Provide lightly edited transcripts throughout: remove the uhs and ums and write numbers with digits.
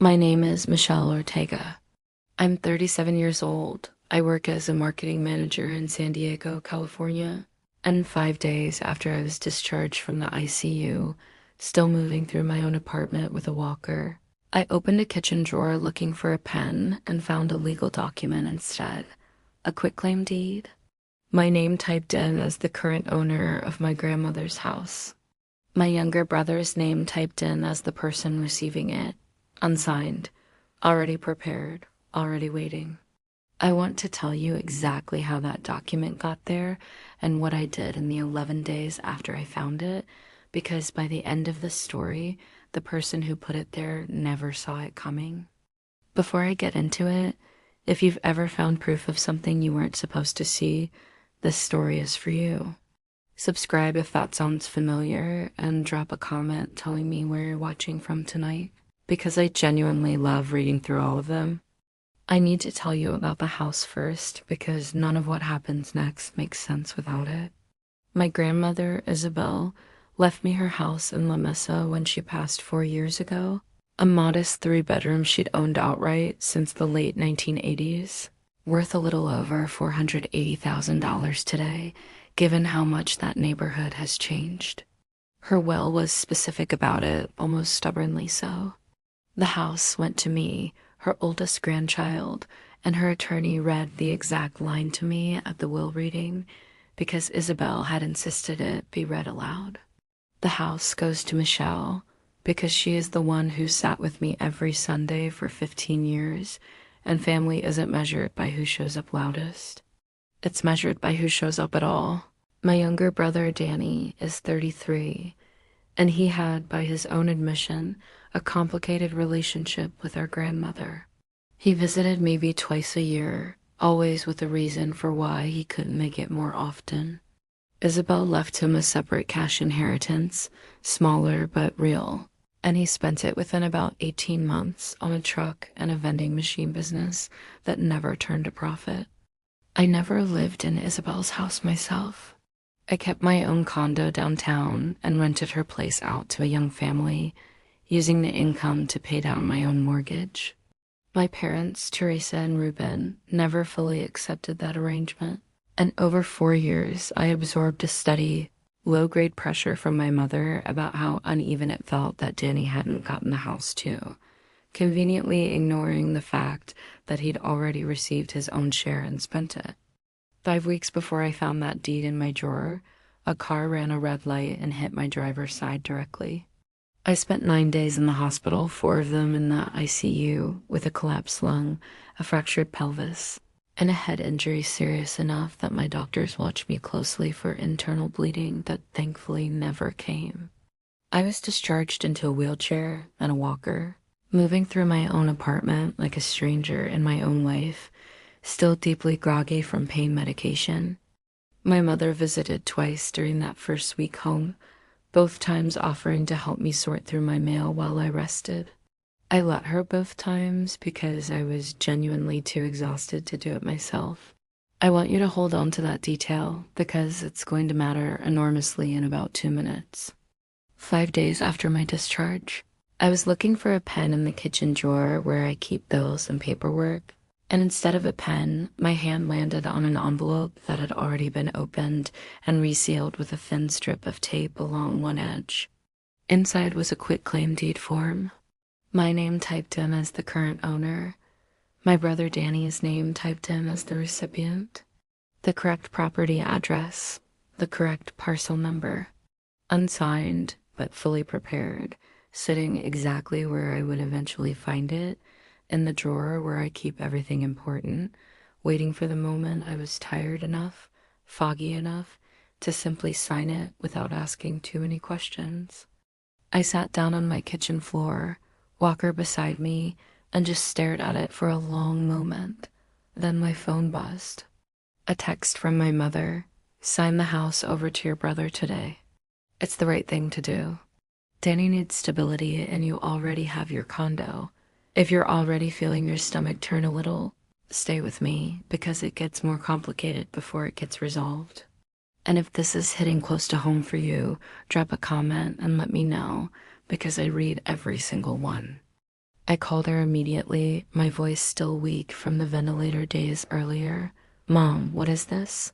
My name is Michelle Ortega. I'm 37 years old. I work as a marketing manager in San Diego, California. And 5 days after I was discharged from the ICU, still moving through my own apartment with a walker, I opened a kitchen drawer looking for a pen and found a legal document instead. A quitclaim deed. My name typed in as the current owner of my grandmother's house. My younger brother's name typed in as the person receiving it. Unsigned. Already prepared. Already waiting. I want to tell you exactly how that document got there and what I did in the 11 days after I found it, because by the end of the story, the person who put it there never saw it coming. Before I get into it, if you've ever found proof of something you weren't supposed to see, this story is for you. Subscribe if that sounds familiar, and drop a comment telling me where you're watching from tonight, because I genuinely love reading through all of them. I need to tell you about the house first, because none of what happens next makes sense without it. My grandmother, Isabel, left me her house in La Mesa when she passed 4 years ago, a modest 3-bedroom she'd owned outright since the late 1980s, worth a little over $480,000 today, given how much that neighborhood has changed. Her will was specific about it, almost stubbornly so. The house went to me, her oldest grandchild, and her attorney read the exact line to me at the will reading because Isabel had insisted it be read aloud. The house goes to Michelle because she is the one who sat with me every Sunday for 15 years, and family isn't measured by who shows up loudest. It's measured by who shows up at all. My younger brother, Danny, is 33, and he had, by his own admission, a complicated relationship with our grandmother. He visited maybe twice a year, always with a reason for why he couldn't make it more often. Isabel left him a separate cash inheritance, smaller but real, and he spent it within about 18 months on a truck and a vending machine business that never turned a profit. I never lived in Isabel's house myself. I kept my own condo downtown and rented her place out to a young family, using the income to pay down my own mortgage. My parents, Teresa and Ruben, never fully accepted that arrangement, and over 4 years I absorbed a steady, low-grade pressure from my mother about how uneven it felt that Danny hadn't gotten the house too, conveniently ignoring the fact that he'd already received his own share and spent it. 5 weeks before I found that deed in my drawer, a car ran a red light and hit my driver's side directly. I spent 9 days in the hospital, 4 of them in the ICU, with a collapsed lung, a fractured pelvis, and a head injury serious enough that my doctors watched me closely for internal bleeding that thankfully never came. I was discharged into a wheelchair and a walker, moving through my own apartment like a stranger in my own life, still deeply groggy from pain medication. My mother visited twice during that first week home, both times offering to help me sort through my mail while I rested. I let her both times because I was genuinely too exhausted to do it myself. I want you to hold on to that detail because it's going to matter enormously in about 2 minutes. 5 days after my discharge, I was looking for a pen in the kitchen drawer where I keep bills and paperwork, and instead of a pen, my hand landed on an envelope that had already been opened and resealed with a thin strip of tape along one edge. Inside was a quitclaim deed form. My name typed in as the current owner. My brother Danny's name typed in as the recipient. The correct property address. The correct parcel number. Unsigned, but fully prepared, sitting exactly where I would eventually find it, in the drawer where I keep everything important, waiting for the moment I was tired enough, foggy enough, to simply sign it without asking too many questions. I sat down on my kitchen floor, Walker beside me, and just stared at it for a long moment. Then my phone buzzed. A text from my mother: "Sign the house over to your brother today." It's the right thing to do. Danny needs stability, and you already have your condo. If you're already feeling your stomach turn a little, stay with me, because it gets more complicated before it gets resolved. And if this is hitting close to home for you, drop a comment and let me know, because I read every single one. I called her immediately, my voice still weak from the ventilator days earlier. Mom, what is this?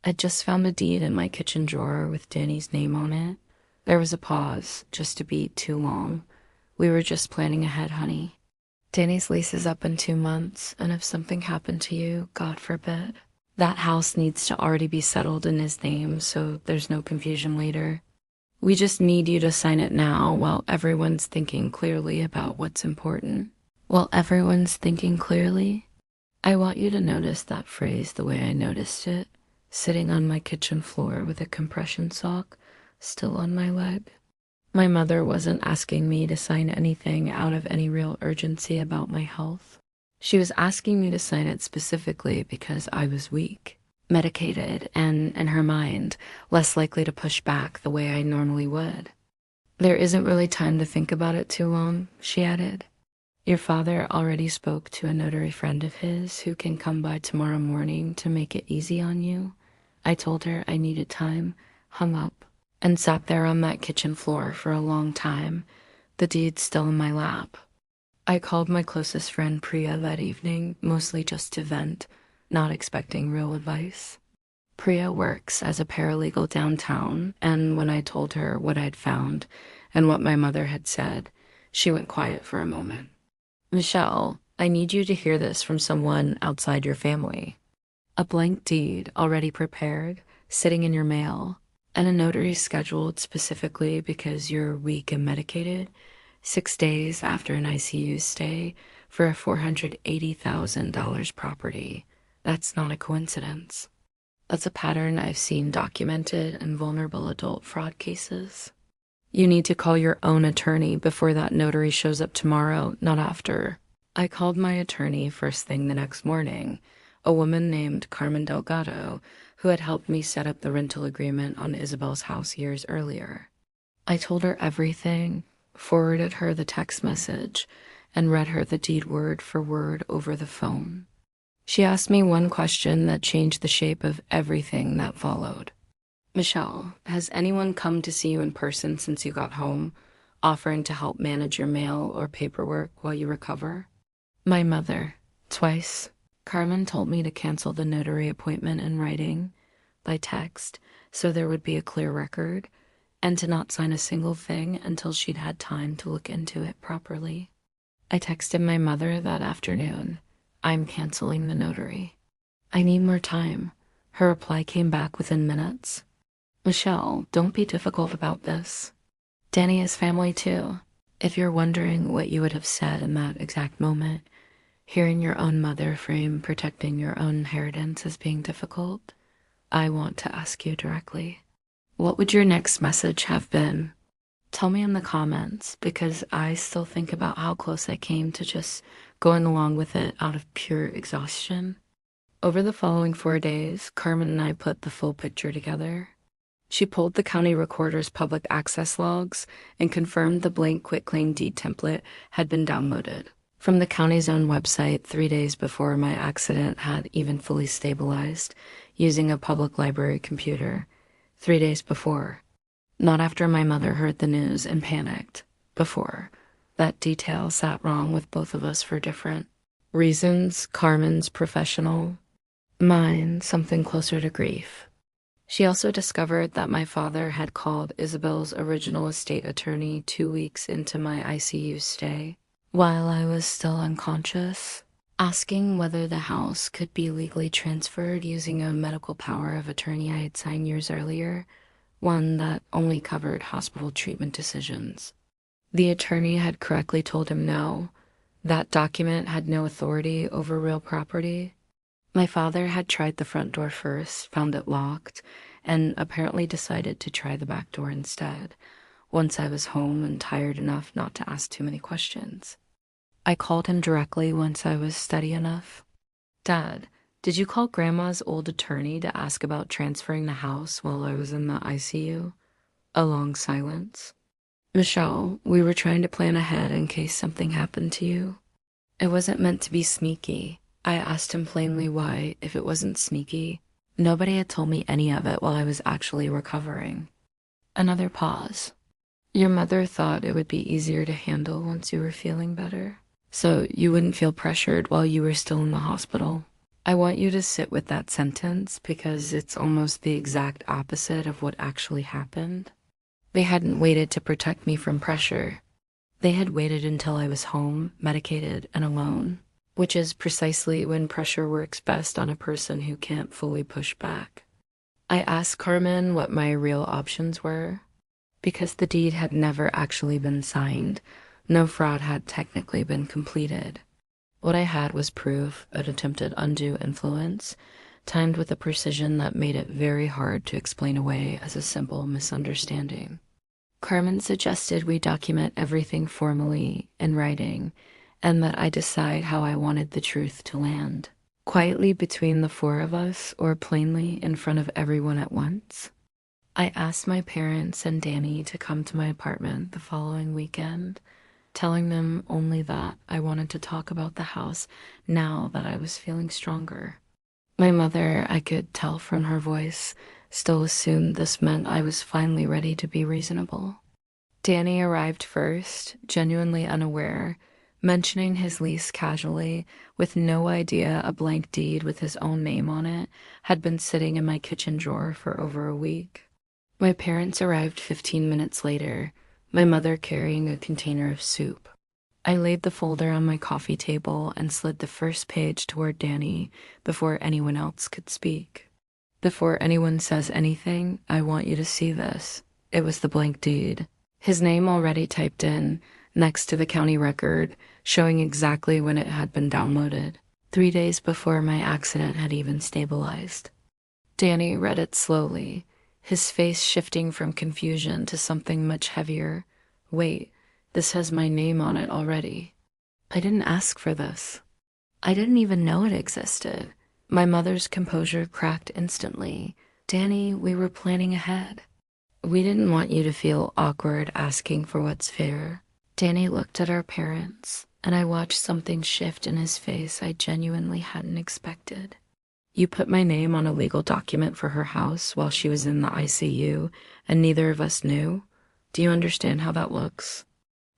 I'd just found a deed in my kitchen drawer with Danny's name on it. There was a pause, just a beat too long. We were just planning ahead, honey. Danny's lease is up in 2 months, and if something happened to you, God forbid, that house needs to already be settled in his name so there's no confusion later. We just need you to sign it now while everyone's thinking clearly about what's important. While everyone's thinking clearly? I want you to notice that phrase the way I noticed it, sitting on my kitchen floor with a compression sock still on my leg. My mother wasn't asking me to sign anything out of any real urgency about my health. She was asking me to sign it specifically because I was weak, medicated, and, in her mind, less likely to push back the way I normally would. There isn't really time to think about it too long, she added. Your father already spoke to a notary friend of his who can come by tomorrow morning to make it easy on you. I told her I needed time, hung up, and sat there on that kitchen floor for a long time, the deed still in my lap. I called my closest friend Priya that evening, mostly just to vent, not expecting real advice. Priya works as a paralegal downtown, and when I told her what I'd found and what my mother had said, she went quiet for a moment. Michelle, I need you to hear this from someone outside your family. A blank deed already prepared, sitting in your mail, and a notary scheduled specifically because you're weak and medicated, 6 days after an ICU stay for a $480,000 property. That's not a coincidence. That's a pattern I've seen documented in vulnerable adult fraud cases. You need to call your own attorney before that notary shows up tomorrow, not after. I called my attorney first thing the next morning, a woman named Carmen Delgado, who had helped me set up the rental agreement on Isabel's house years earlier. I told her everything, forwarded her the text message, and read her the deed word for word over the phone. She asked me one question that changed the shape of everything that followed. Michelle, has anyone come to see you in person since you got home, offering to help manage your mail or paperwork while you recover? My mother, twice. Carmen told me to cancel the notary appointment in writing, by text, so there would be a clear record, and to not sign a single thing until she'd had time to look into it properly. I texted my mother that afternoon. I'm canceling the notary. I need more time. Her reply came back within minutes. Michelle, don't be difficult about this. Danny is family too. If you're wondering what you would have said in that exact moment, hearing your own mother frame protecting your own inheritance as being difficult, I want to ask you directly. What would your next message have been? Tell me in the comments, because I still think about how close I came to just going along with it out of pure exhaustion. Over the following 4 days, Carmen and I put the full picture together. She pulled the county recorder's public access logs and confirmed the blank quitclaim deed template had been downloaded from the county's own website 3 days before my accident had even fully stabilized, using a public library computer. 3 days before. Not after my mother heard the news and panicked. Before. That detail sat wrong with both of us for different reasons. Carmen's professional. Mine, something closer to grief. She also discovered that my father had called Isabel's original estate attorney 2 weeks into my ICU stay, while I was still unconscious, asking whether the house could be legally transferred using a medical power of attorney I had signed years earlier, one that only covered hospital treatment decisions. The attorney had correctly told him no. That document had no authority over real property. My father had tried the front door first, found it locked, and apparently decided to try the back door instead, once I was home and tired enough not to ask too many questions. I called him directly once I was steady enough. Dad, did you call Grandma's old attorney to ask about transferring the house while I was in the ICU? A long silence. Michelle, we were trying to plan ahead in case something happened to you. It wasn't meant to be sneaky. I asked him plainly why, if it wasn't sneaky. Nobody had told me any of it while I was actually recovering. Another pause. Your mother thought it would be easier to handle once you were feeling better. so you wouldn't feel pressured while you were still in the hospital. I want you to sit with that sentence because it's almost the exact opposite of what actually happened. They hadn't waited to protect me from pressure. They had waited until I was home, medicated, and alone, which is precisely when pressure works best on a person who can't fully push back. I asked Carmen what my real options were. Because the deed had never actually been signed, no fraud had technically been completed. What I had was proof of attempted undue influence, timed with a precision that made it very hard to explain away as a simple misunderstanding. Carmen suggested we document everything formally in writing, and that I decide how I wanted the truth to land. Quietly between the four of us, or plainly in front of everyone at once. I asked my parents and Danny to come to my apartment the following weekend, telling them only that I wanted to talk about the house now that I was feeling stronger. My mother, I could tell from her voice, still assumed this meant I was finally ready to be reasonable. Danny arrived first, genuinely unaware, mentioning his lease casually, with no idea a blank deed with his own name on it had been sitting in my kitchen drawer for over a week. My parents arrived 15 minutes later, my mother carrying a container of soup. I laid the folder on my coffee table and slid the first page toward Danny before anyone else could speak. Before anyone says anything, I want you to see this. It was the blank deed. His name already typed in, next to the county record, showing exactly when it had been downloaded, 3 days before my accident had even stabilized. Danny read it slowly, his face shifting from confusion to something much heavier. Wait, this has my name on it already. I didn't ask for this. I didn't even know it existed. My mother's composure cracked instantly. Danny, we were planning ahead. We didn't want you to feel awkward asking for what's fair. Danny looked at our parents, and I watched something shift in his face I genuinely hadn't expected. You put my name on a legal document for her house while she was in the ICU, and neither of us knew? Do you understand how that looks?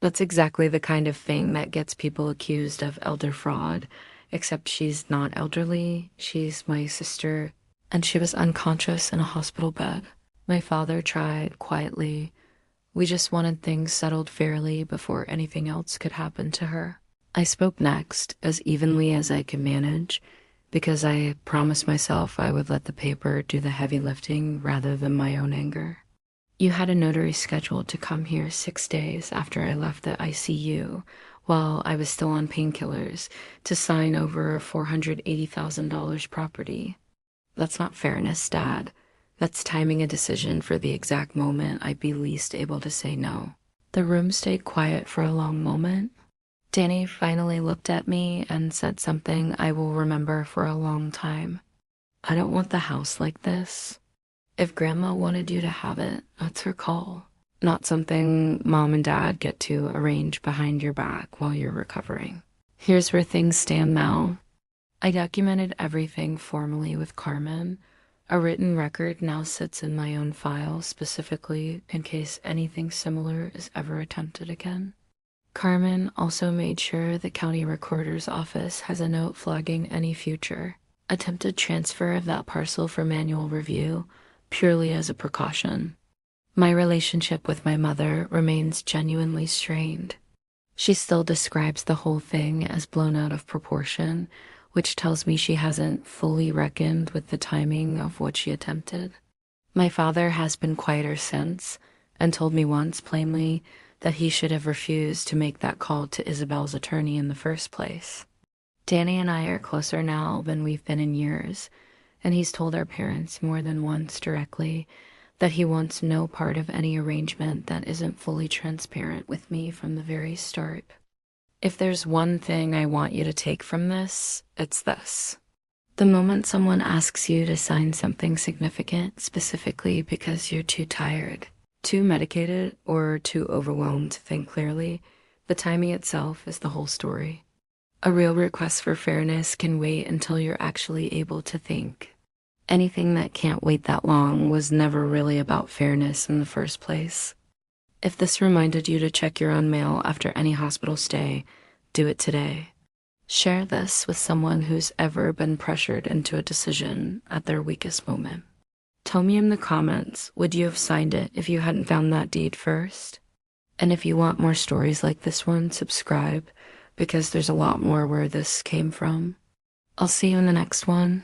That's exactly the kind of thing that gets people accused of elder fraud, except she's not elderly, she's my sister, and she was unconscious in a hospital bed. My father tried quietly. We just wanted things settled fairly before anything else could happen to her. I spoke next, as evenly as I could manage, because I promised myself I would let the paper do the heavy lifting rather than my own anger. You had a notary scheduled to come here 6 days after I left the ICU, while I was still on painkillers, to sign over $480,000 property. That's not fairness, Dad. That's timing a decision for the exact moment I'd be least able to say no. The room stayed quiet for a long moment. Danny finally looked at me and said something I will remember for a long time. I don't want the house like this. If Grandma wanted you to have it, that's her call. Not something Mom and Dad get to arrange behind your back while you're recovering. Here's where things stand now. I documented everything formally with Carmen. A written record now sits in my own file specifically in case anything similar is ever attempted again. Carmen also made sure the county recorder's office has a note flagging any future attempted transfer of that parcel for manual review, purely as a precaution. My relationship with my mother remains genuinely strained. She still describes the whole thing as blown out of proportion, which tells me she hasn't fully reckoned with the timing of what she attempted. My father has been quieter since, and told me once plainly that he should have refused to make that call to Isabel's attorney in the first place. Danny and I are closer now than we've been in years, and he's told our parents more than once directly that he wants no part of any arrangement that isn't fully transparent with me from the very start. If there's one thing I want you to take from this, it's this. The moment someone asks you to sign something significant, specifically because you're too tired, too medicated, or too overwhelmed to think clearly, the timing itself is the whole story. A real request for fairness can wait until you're actually able to think. Anything that can't wait that long was never really about fairness in the first place. If this reminded you to check your own mail after any hospital stay, do it today. Share this with someone who's ever been pressured into a decision at their weakest moment. Tell me in the comments, would you have signed it if you hadn't found that deed first? And if you want more stories like this one, subscribe, because there's a lot more where this came from. I'll see you in the next one.